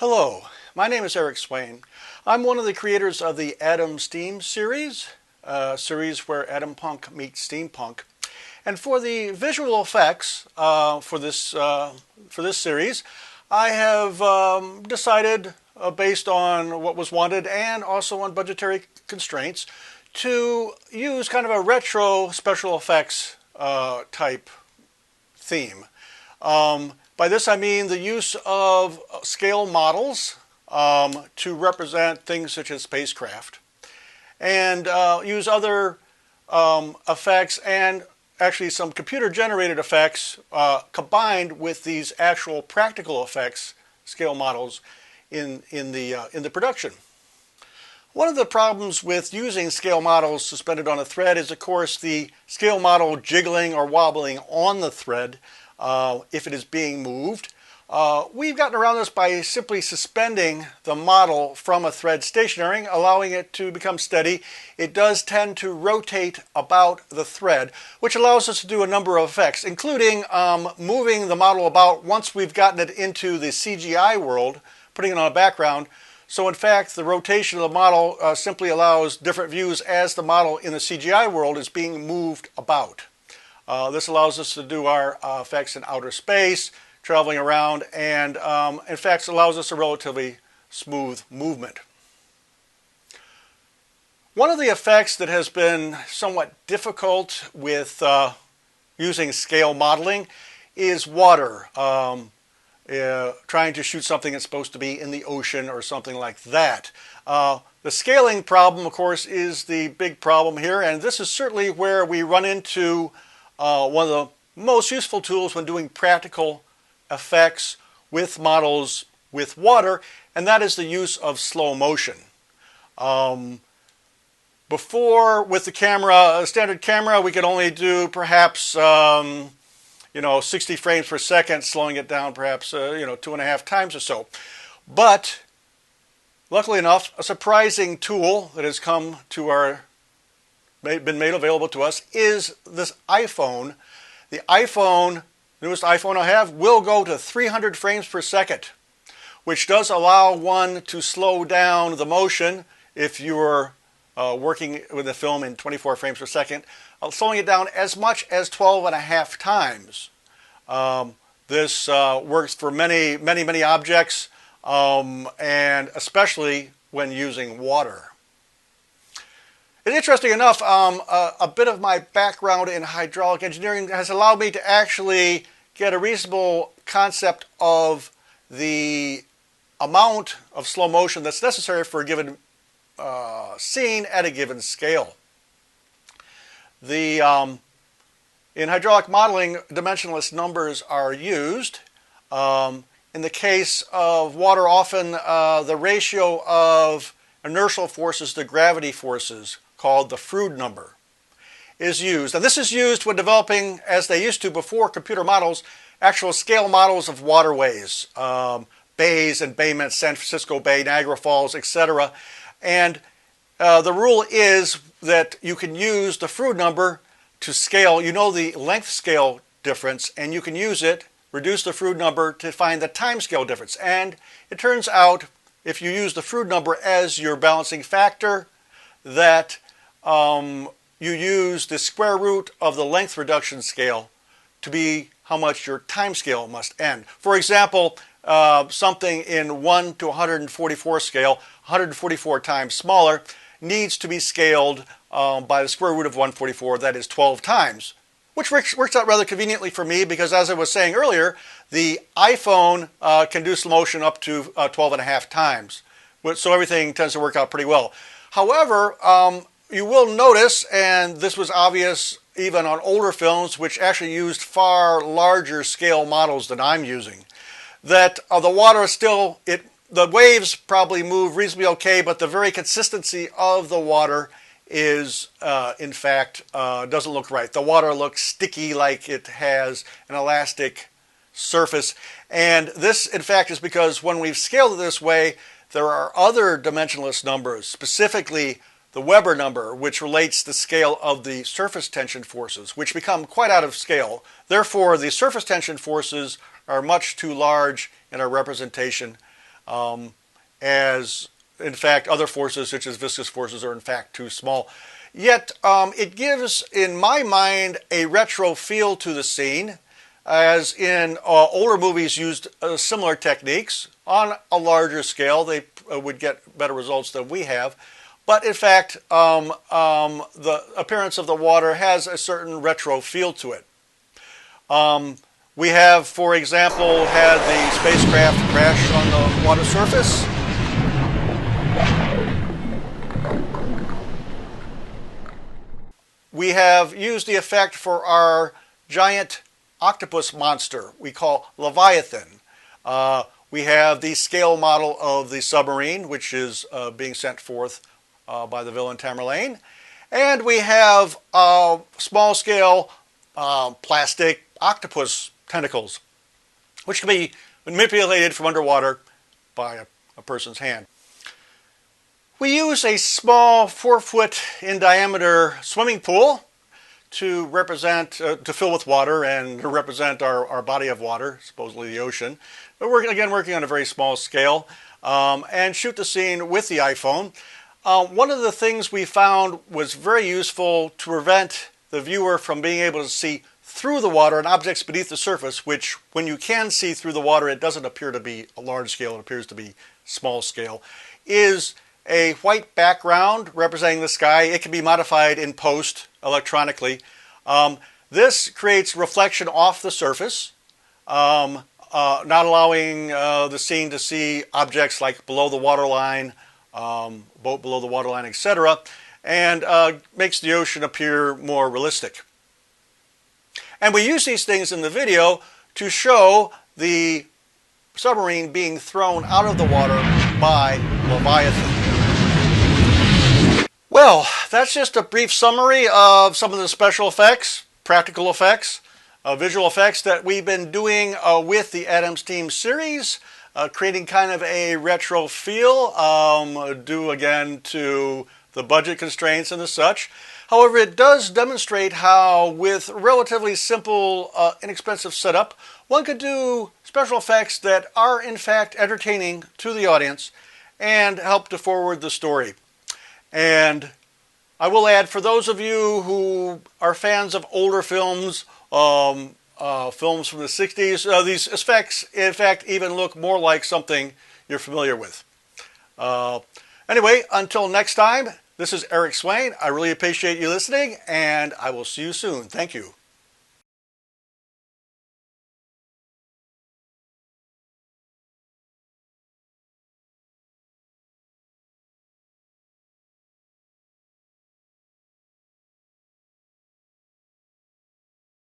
Hello, my name is Eric Swain. I'm one of the creators of the Atom Steam series, a series where atom punk meets steampunk. And for the visual effects for this series, I have decided, based on what was wanted and also on budgetary constraints, to use kind of a retro special effects type theme. By this I mean the use of scale models to represent things such as spacecraft, and use other effects and actually some computer generated effects combined with these actual practical effects scale models in the production. One of the problems with using scale models suspended on a thread is, of course, the scale model jiggling or wobbling on the thread if it is being moved. We've gotten around this by simply suspending the model from a thread stationary, allowing it to become steady. It does tend to rotate about the thread, which allows us to do a number of effects, including moving the model about once we've gotten it into the CGI world, putting it on a background. So in fact, the rotation of the model simply allows different views as the model in the CGI world is being moved about. This allows us to do our effects in outer space, traveling around, and in fact allows us a relatively smooth movement. One of the effects that has been somewhat difficult with using scale modeling is water. Trying to shoot something that's supposed to be in the ocean or something like that. The scaling problem, of course, is the big problem here, and this is certainly where we run into one of the most useful tools when doing practical effects with models with water, and that is the use of slow motion. Before, with the camera, a standard camera, we could only do perhaps 60 frames per second, slowing it down perhaps 2.5 times or so. But luckily enough, a surprising tool that has come to been made available to us is this iPhone. The iPhone, newest iPhone I have, will go to 300 frames per second, which does allow one to slow down the motion if you're working with a film in 24 frames per second, slowing it down as much as 12.5 times. This works for many objects, and especially when using water. And interesting enough, a bit of my background in hydraulic engineering has allowed me to actually get a reasonable concept of the amount of slow motion that's necessary for a given scene at a given scale. In hydraulic modeling, dimensionless numbers are used. In the case of water, often the ratio of inertial forces to gravity forces, called the Froude number, is used. And this is used when developing, as they used to before computer models, actual scale models of waterways, bays and bayments, San Francisco Bay, Niagara Falls, etc. And the rule is that you can use the Froude number to scale, the length scale difference, and you can use it, reduce the Froude number to find the time scale difference. And it turns out, if you use the Froude number as your balancing factor, that you use the square root of the length reduction scale to be how much your time scale must end. For example, something in 1 to 144 scale, 144 times smaller, needs to be scaled by the square root of 144, that is 12 times, which works out rather conveniently for me because, as I was saying earlier, the iPhone can do slow motion up to 12.5 times, so everything tends to work out pretty well. However, you will notice, and this was obvious even on older films, which actually used far larger scale models than I'm using, that the water still, the waves probably move reasonably okay, but the very consistency of the water is, in fact, doesn't look right. The water looks sticky, like it has an elastic surface. And this, in fact, is because when we've scaled it this way, there are other dimensionless numbers, specifically the Weber number, which relates the scale of the surface tension forces, which become quite out of scale. Therefore, the surface tension forces are much too large in our representation as in fact other forces such as viscous forces are in fact too small. Yet it gives, in my mind, a retro feel to the scene, as in older movies used similar techniques. On a larger scale, they would get better results than we have. But in fact, the appearance of the water has a certain retro feel to it. We have, for example, had the spacecraft crash on the water surface. We have used the effect for our giant octopus monster we call Leviathan. We have the scale model of the submarine, which is being sent forth by the villain Tamerlane. And we have small-scale plastic octopus tentacles, which can be manipulated from underwater by a person's hand. We use a small 4-foot in diameter swimming pool to represent, to fill with water and to represent our body of water, supposedly the ocean. But we're again working on a very small scale, and shoot the scene with the iPhone. One of the things we found was very useful to prevent the viewer from being able to see through the water and objects beneath the surface, which when you can see through the water, it doesn't appear to be a large scale, it appears to be small scale, is a white background representing the sky. It can be modified in post electronically. This creates reflection off the surface, not allowing the scene to see objects like below the waterline, boat below the waterline, etc., and makes the ocean appear more realistic. And we use these things in the video to show the submarine being thrown out of the water by Leviathan. Well, that's just a brief summary of some of the special effects, practical effects, visual effects that we've been doing with the Adams Team series, creating kind of a retro feel, due again to the budget constraints and the such. However, it does demonstrate how, with relatively simple, inexpensive setup, one could do special effects that are in fact entertaining to the audience and help to forward the story. And I will add, for those of you who are fans of older films, films from the 60s, these effects, in fact, even look more like something you're familiar with. Anyway, until next time, this is Eric Swain. I really appreciate you listening, and I will see you soon. Thank you.